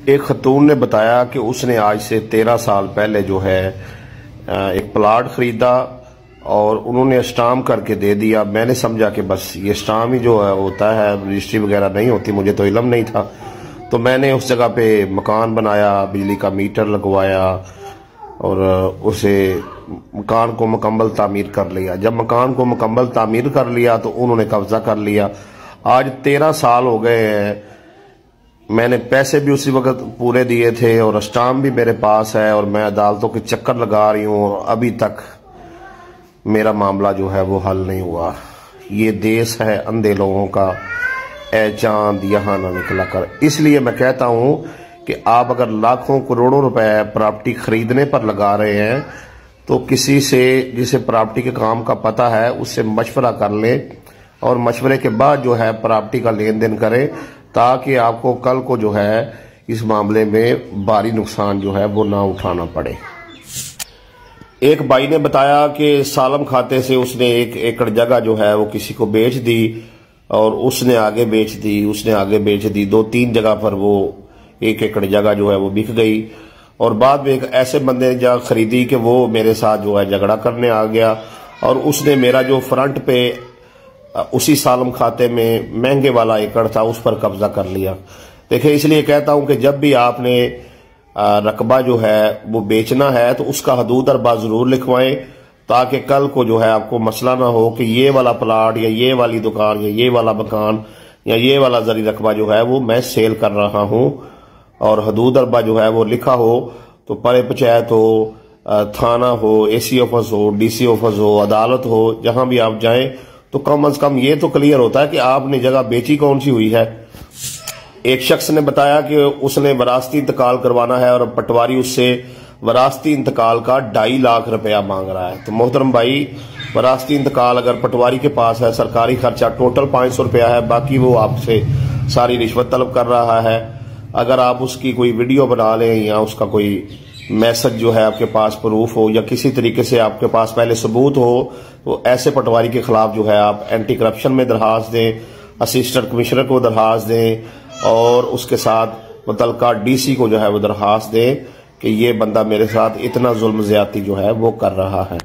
एक खतून ने बताया कि उसने आज से 13 साल पहले जो है एक प्लाट खरीदा और उन्होंने स्टाम्प करके दे दिया। मैंने समझा कि बस ये स्टाम्प ही जो है होता है, रजिस्ट्री वगैरह नहीं होती, मुझे तो इल्म नहीं था। तो मैंने उस जगह पे मकान बनाया, बिजली का मीटर लगवाया और उसे मकान को मुकम्मल तामीर कर लिया। जब मकान को मुकम्मल तामीर कर लिया तो उन्होंने कब्जा कर लिया। आज 13 साल हो गए हैं। मैंने पैसे भी उसी वक्त पूरे दिए थे और स्टाम्प भी मेरे पास है और मैं अदालतों के चक्कर लगा रही हूँ और अभी तक मेरा मामला जो है वो हल नहीं हुआ। ये देश है अंधे लोगों का, ए चांद यहाँ ना निकला कर। इसलिए मैं कहता हूँ कि आप अगर लाखों करोड़ों रुपए प्रॉपर्टी खरीदने पर लगा रहे हैं तो किसी से जिसे प्रॉपर्टी के काम का पता है उससे मशवरा कर लें और मशवरे के बाद जो है प्रॉपर्टी का लेन देन करें, ताकि आपको कल को जो है इस मामले में भारी नुकसान जो है वो ना उठाना पड़े। एक भाई ने बताया कि सालम खाते से उसने 1 एकड़ जगह जो है वो किसी को बेच दी और उसने आगे बेच दी 2-3 जगह पर वो 1 एकड़ जगह जो है वो बिक गई। और बाद में एक ऐसे बंदे ने जगह खरीदी कि वो मेरे साथ जो है झगड़ा करने आ गया और उसने मेरा जो फ्रंट पे उसी सालम खाते में महंगे वाला एकड़ था उस पर कब्जा कर लिया। देखिए, इसलिए कहता हूं कि जब भी आपने रकबा जो है वो बेचना है तो उसका हदूद अरबा जरूर लिखवाएं, ताकि कल को जो है आपको मसला ना हो कि ये वाला प्लाट या ये वाली दुकान या ये वाला मकान या ये वाला जरी रकबा जो है वो मैं सेल कर रहा हूं। और हदूद अरबा जो है वो लिखा हो तो परे पंचायत हो, थाना हो, एसी ऑफिस हो, डीसी ऑफिस हो, अदालत हो, जहां भी आप जाएं तो कम अज कम ये तो क्लियर होता है कि आपने जगह बेची कौन सी हुई है। एक शख्स ने बताया कि उसने वरासती इंतकाल करवाना है और पटवारी उससे वरासती इंतकाल का 2.5 लाख रुपया मांग रहा है। तो मोहतरम भाई, वरासती इंतकाल अगर पटवारी के पास है, सरकारी खर्चा टोटल 500 रुपया है, बाकी वो आपसे सारी रिश्वत तलब कर रहा है। अगर आप उसकी कोई वीडियो बना लें या उसका कोई मैसेज जो है आपके पास प्रूफ हो या किसी तरीके से आपके पास पहले सबूत हो, तो ऐसे पटवारी के खिलाफ जो है आप एंटी करप्शन में दरखास्त दें, असिस्टेंट कमिश्नर को दरखास्त दें और उसके साथ मुतल्लिका डीसी को जो है वो दरखास्त दें कि ये बंदा मेरे साथ इतना जुल्म ज्यादती जो है वो कर रहा है।